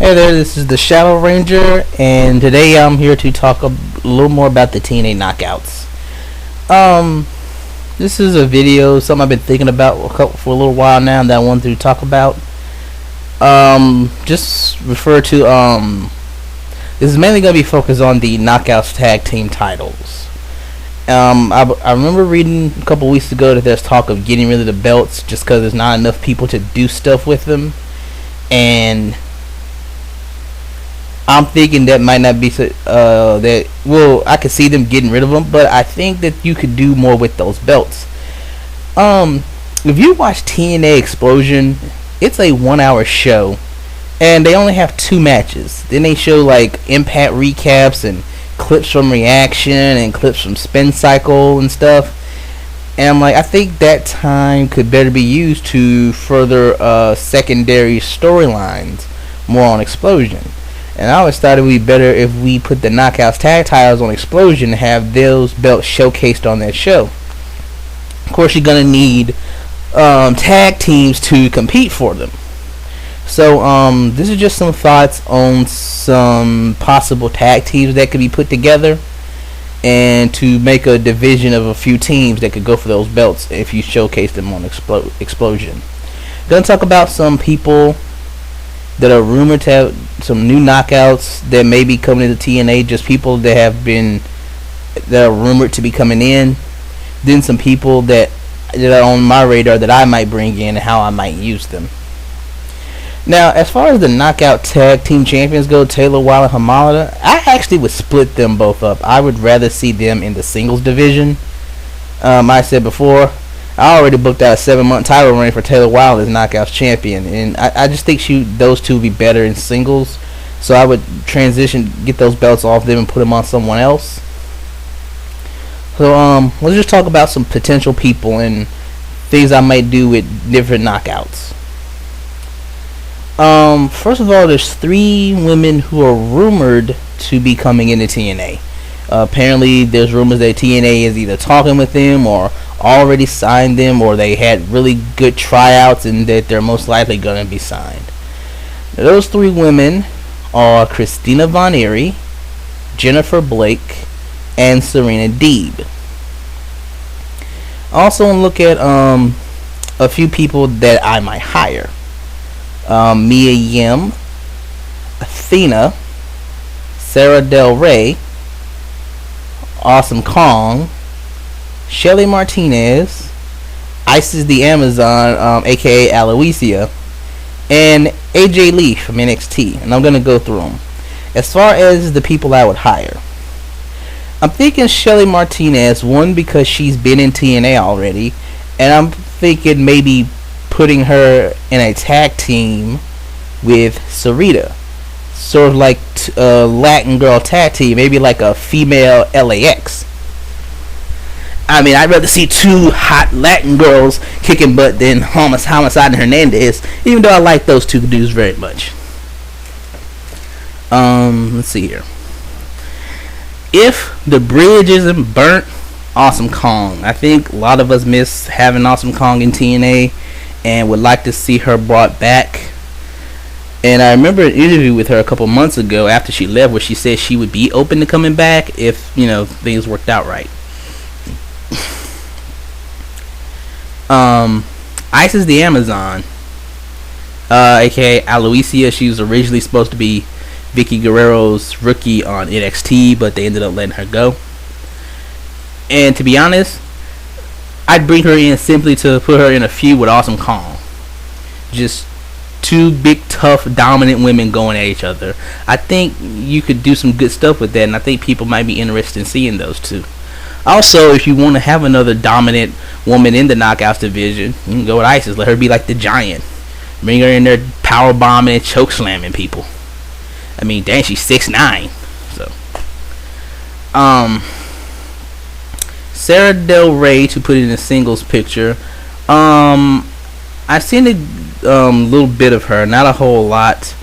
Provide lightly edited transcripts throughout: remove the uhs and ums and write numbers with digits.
Hey there, this is the Shadow Ranger, and today I'm here to talk a little more about the TNA Knockouts. Um, this is a video, something I've been thinking about for a little while now that I wanted to talk about. Just refer to, this is mainly going to be focused on the Knockouts Tag Team titles. I remember reading a couple weeks ago that there's talk of getting rid of the belts just because there's not enough people to do stuff with them, and I'm thinking that might not be that. Well, I could see them getting rid of them, but I think that you could do more with those belts. If you watch TNA Explosion, it's a 1 hour show, and they only have 2 matches. Then they show like Impact recaps and clips from Reaction and clips from Spin Cycle and stuff. And I'm like, I think that time could better be used to further secondary storylines more on Explosion. And I always thought it would be better if we put the Knockouts tag titles on Explosion and have those belts showcased on that show. Of course, you're going to need tag teams to compete for them. So this is just some thoughts on some possible tag teams that could be put together, and to make a division of a few teams that could go for those belts if you showcase them on Explosion. Going to talk about some people that are rumored to have some new knockouts that may be coming into TNA, just people that are rumored to be coming in. Then some people that are on my radar that I might bring in and how I might use them. Now, as far as the Knockout Tag Team Champions go, Taylor Wilde and Hamada, I actually would split them both up. I would rather see them in the singles division. I said before, I already booked out a 7-month title reign for Taylor Wilde as Knockouts champion, and I just think those two would be better in singles. So I would get those belts off them and put them on someone else. So let's just talk about some potential people and things I might do with different knockouts. First of all, there's 3 women who are rumored to be coming into TNA. Apparently, there's rumors that TNA is either talking with them or already signed them, or they had really good tryouts and that they're most likely going to be signed. Now, those 3 women are Christina Von Eerie, Jennifer Blake, and Serena Deeb. Also, look at a few people that I might hire. Mia Yim, Athena, Sarah Del Rey, Awesome Kong, Shelly Martinez, Isis the Amazon, aka Aloysia, and AJ Lee from NXT. And I'm going to go through them. As far as the people I would hire, I'm thinking Shelly Martinez, one, because she's been in TNA already, and I'm thinking maybe putting her in a tag team with Sarita, sort of like a Latin girl tag team, maybe like a female LAX. I mean, I'd rather see 2 hot Latin girls kicking butt than Homicide and Hernandez, even though I like those 2 dudes very much. Let's see here. If the bridge isn't burnt, Awesome Kong. I think a lot of us miss having Awesome Kong in TNA and would like to see her brought back. And I remember an interview with her a couple months ago after she left where she said she would be open to coming back if, things worked out right. Isis the Amazon, aka Aloysia, she was originally supposed to be Vicky Guerrero's rookie on NXT, but they ended up letting her go. And to be honest, I'd bring her in simply to put her in a feud with Awesome Kong. Just 2 big, tough, dominant women going at each other. I think you could do some good stuff with that, and I think people might be interested in seeing those 2. Also, if you want to have another dominant woman in the Knockouts division, you can go with Isis. Let her be like the Giant. Bring her in there power bombing and choke slamming people. I mean, dang, she's 6'9". So, Sarah Del Rey, to put it in a singles picture. I've seen a little bit of her, not a whole lot,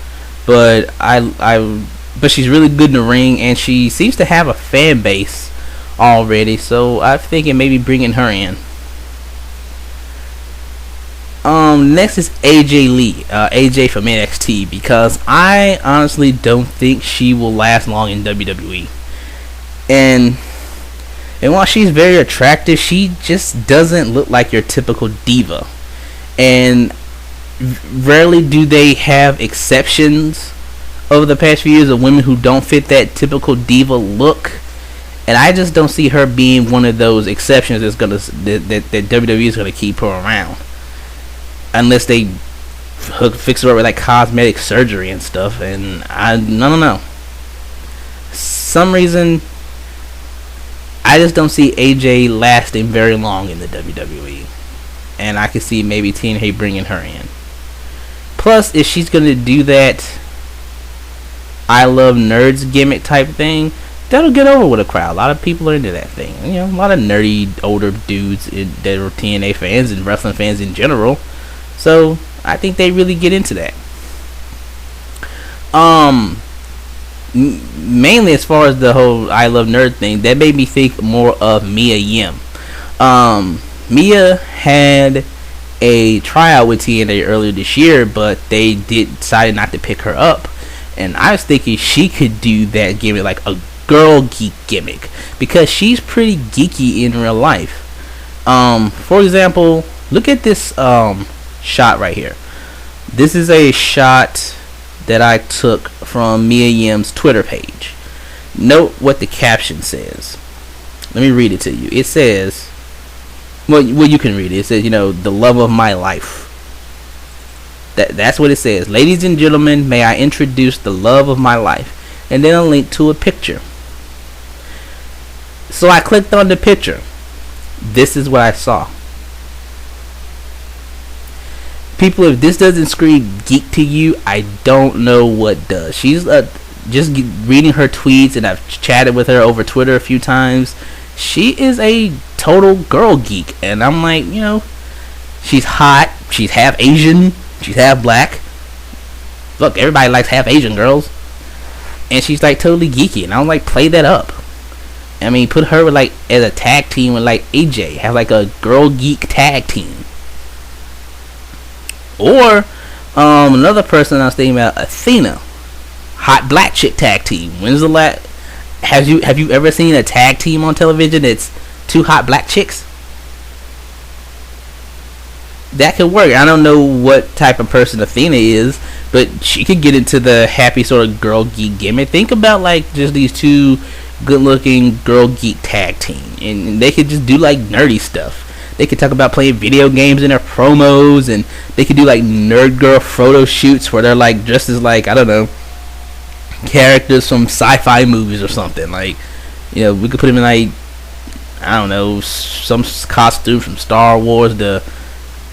but but she's really good in the ring, and she seems to have a fan base already. So I'm thinking maybe bringing her in. Next is AJ Lee, AJ from NXT, because I honestly don't think she will last long in WWE. And while she's very attractive, she just doesn't look like your typical diva. And rarely do they have exceptions over the past few years of women who don't fit that typical diva look. And I just don't see her being one of those exceptions that WWE is gonna keep her around, unless they fix her up with like cosmetic surgery and stuff. And I don't know. Some reason I just don't see AJ lasting very long in the WWE, and I can see maybe TNA bringing her in. Plus, if she's gonna do that I Love Nerds gimmick type thing, that'll get over with a crowd. A lot of people are into that thing. You know, a lot of nerdy older dudes that are TNA fans and wrestling fans in general. So I think they really get into that. Mainly as far as the whole I Love Nerd thing, that made me think more of Mia Yim. Mia had a tryout with TNA earlier this year, but they decided not to pick her up. And I was thinking she could do that gimmick, like a girl geek gimmick, because she's pretty geeky in real life. For example, look at this shot right here. This is a shot that I took from Mia Yim's Twitter page. Note what the caption says. Let me read it to you. It says, well, you can read it. It says, the love of my life. That's what it says. Ladies and gentlemen, may I introduce the love of my life. And then a link to a picture. So I clicked on the picture. This is what I saw. People, if this doesn't scream geek to you, I don't know what does. She's just reading her tweets, and I've chatted with her over Twitter a few times. She is a total girl geek, and I'm like, she's hot, she's half Asian, she's half black. Look, everybody likes half Asian girls. And she's like totally geeky, and I'm like, play that up. I mean, put her with like as a tag team with like AJ, have like a girl geek tag team. Or another person I was thinking about, Athena, hot black chick tag team. When's the last? Have you ever seen a tag team on television that's two hot black chicks? That could work. I don't know what type of person Athena is, but she could get into the happy sort of girl geek gimmick. Think about like just these two good looking girl geek tag team, and they could just do like nerdy stuff. They could talk about playing video games in their promos, and they could do like nerd girl photo shoots where they're like dressed as like, I don't know, characters from sci-fi movies or something. Like, we could put them in like, I don't know, some costume from Star Wars.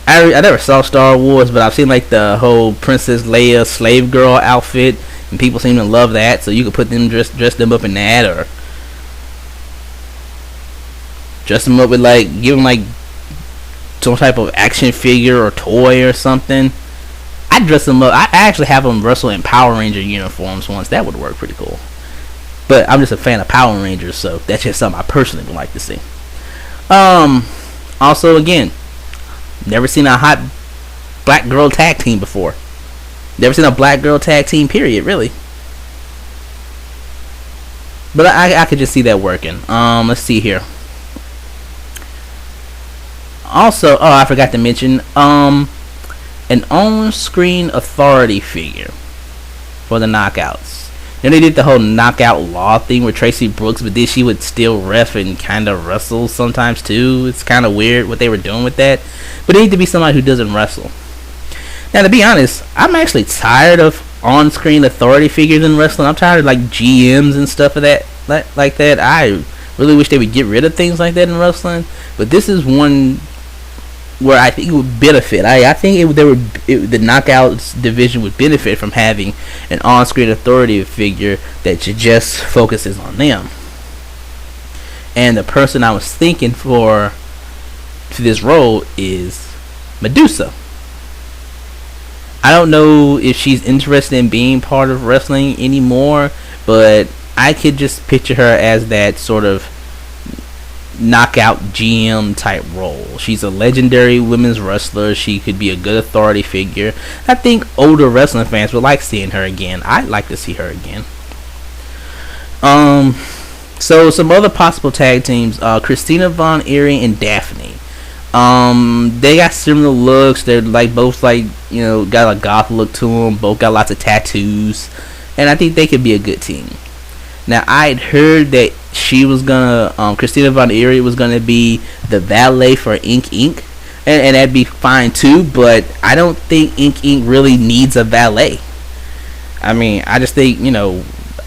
I never saw Star Wars, but I've seen like the whole Princess Leia slave girl outfit, and people seem to love that. So you could put them dress them up in that, or dress them up with like, give them like some type of action figure or toy or something. I'd dress them up. I actually have them wrestle in Power Ranger uniforms once. That would work pretty cool. But I'm just a fan of Power Rangers, so that's just something I personally would like to see. Also, again, never seen a hot black girl tag team before. Never seen a black girl tag team, period, really. But I could just see that working. Let's see here. Also, I forgot to mention, an on-screen authority figure for the Knockouts. They did the whole Knockout Law thing with Tracy Brooks, but then she would still ref and kind of wrestle sometimes too. It's kind of weird what they were doing with that. But it needs to be somebody who doesn't wrestle. Now, to be honest, I'm actually tired of on-screen authority figures in wrestling. I'm tired of like GMs and stuff of that, like that. I really wish they would get rid of things like that in wrestling. But this is one where I think it would benefit. I think the Knockouts division would benefit from having an on-screen authority figure that just focuses on them. And the person I was thinking for this role is Medusa. I don't know if she's interested in being part of wrestling anymore, but I could just picture her as that sort of knockout GM type role. She's a legendary women's wrestler. She could be a good authority figure. I think older wrestling fans would like seeing her again. I'd like to see her again. So some other possible tag teams: Christina Von Erich and Daphne. They got similar looks. They're like both got a goth look to them. Both got lots of tattoos, and I think they could be a good team. Now I'd heard that she was gonna, Christina Von Erich was gonna be the valet for Ink Inc. And that'd be fine too. But I don't think Ink Inc. really needs a valet. I mean, I just think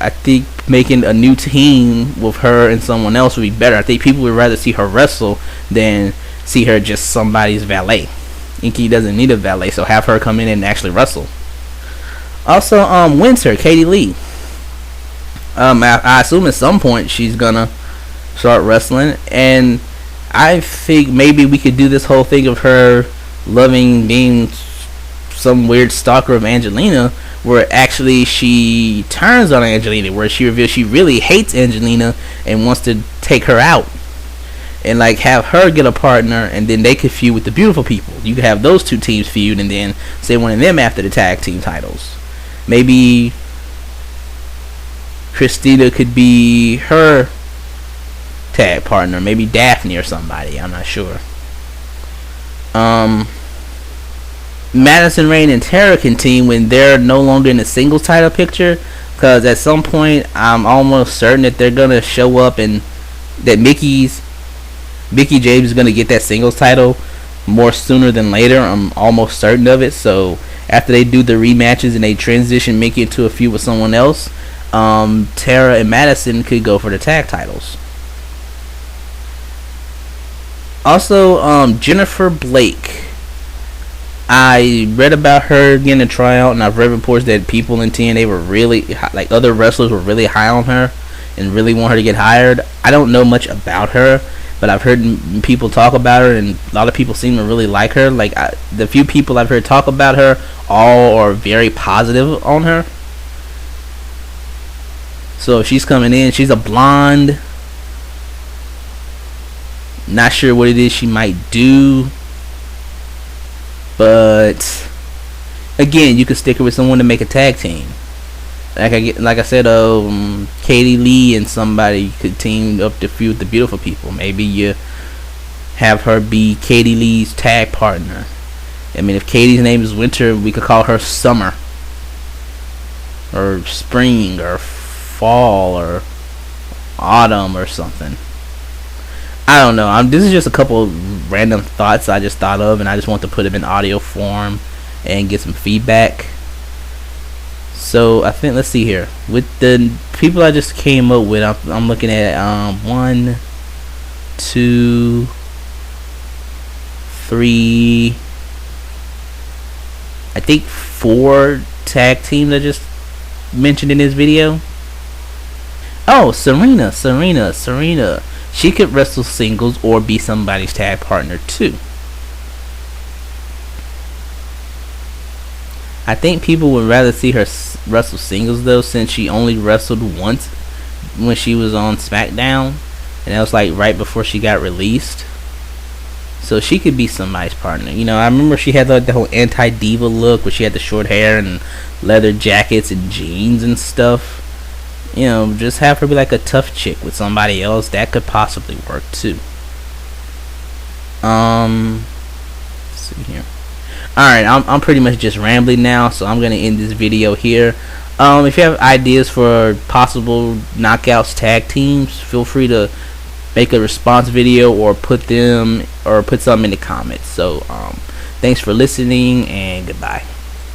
I think making a new team with her and someone else would be better. I think people would rather see her wrestle than see her just somebody's valet. Inky doesn't need a valet, so have her come in and actually wrestle. Also, Winter, Katie Lee. I assume at some point she's gonna start wrestling, and I think maybe we could do this whole thing of her loving being some weird stalker of Angelina, where actually she turns on Angelina, where she reveals she really hates Angelina and wants to take her out, and like have her get a partner, and then they could feud with the Beautiful People. You could have those two teams feud, and then say one of them after the tag team titles. Maybe Christina could be her tag partner, maybe Daphne or somebody. I'm not sure. Madison Rayne and Tara can team when they're no longer in the singles title picture, because at some point I'm almost certain that they're gonna show up and that Mickie James is gonna get that singles title more sooner than later. I'm almost certain of it. So after they do the rematches and they transition Mickie into a feud with someone else, Tara and Madison could go for the tag titles. Also, Jennifer Blake. I read about her getting a tryout, and I've read reports that people in TNA were really, like other wrestlers were really high on her and really want her to get hired. I don't know much about her, but I've heard people talk about her, and a lot of people seem to really like her. Like the few people I've heard talk about her, all are very positive on her. So if she's coming in, she's a blonde. Not sure what it is she might do. But again, you could stick her with someone to make a tag team. Like I said, Katie Lee and somebody could team up to feud the Beautiful People. Maybe you have her be Katie Lee's tag partner. I mean, if Katie's name is Winter, we could call her Summer, or Spring, or Fall, or Autumn, or something. I don't know. This is just a couple random thoughts I just thought of, and I just want to put them in audio form and get some feedback. So I think, let's see here. With the people I just came up with, I'm looking at 1, 2, 3, I think 4 tag teams I just mentioned in this video. Oh, Serena. She could wrestle singles or be somebody's tag partner too. I think people would rather see her wrestle singles though, since she only wrestled once when she was on SmackDown, and that was like right before she got released. So she could be somebody's partner. I remember she had the whole anti-diva look, where she had the short hair and leather jackets and jeans and stuff. Just have her be like a tough chick with somebody else. That could possibly work too. Let's see here. Alright, I'm pretty much just rambling now, so I'm gonna end this video here. If you have ideas for possible knockouts tag teams, feel free to make a response video or put something in the comments. So thanks for listening, and goodbye.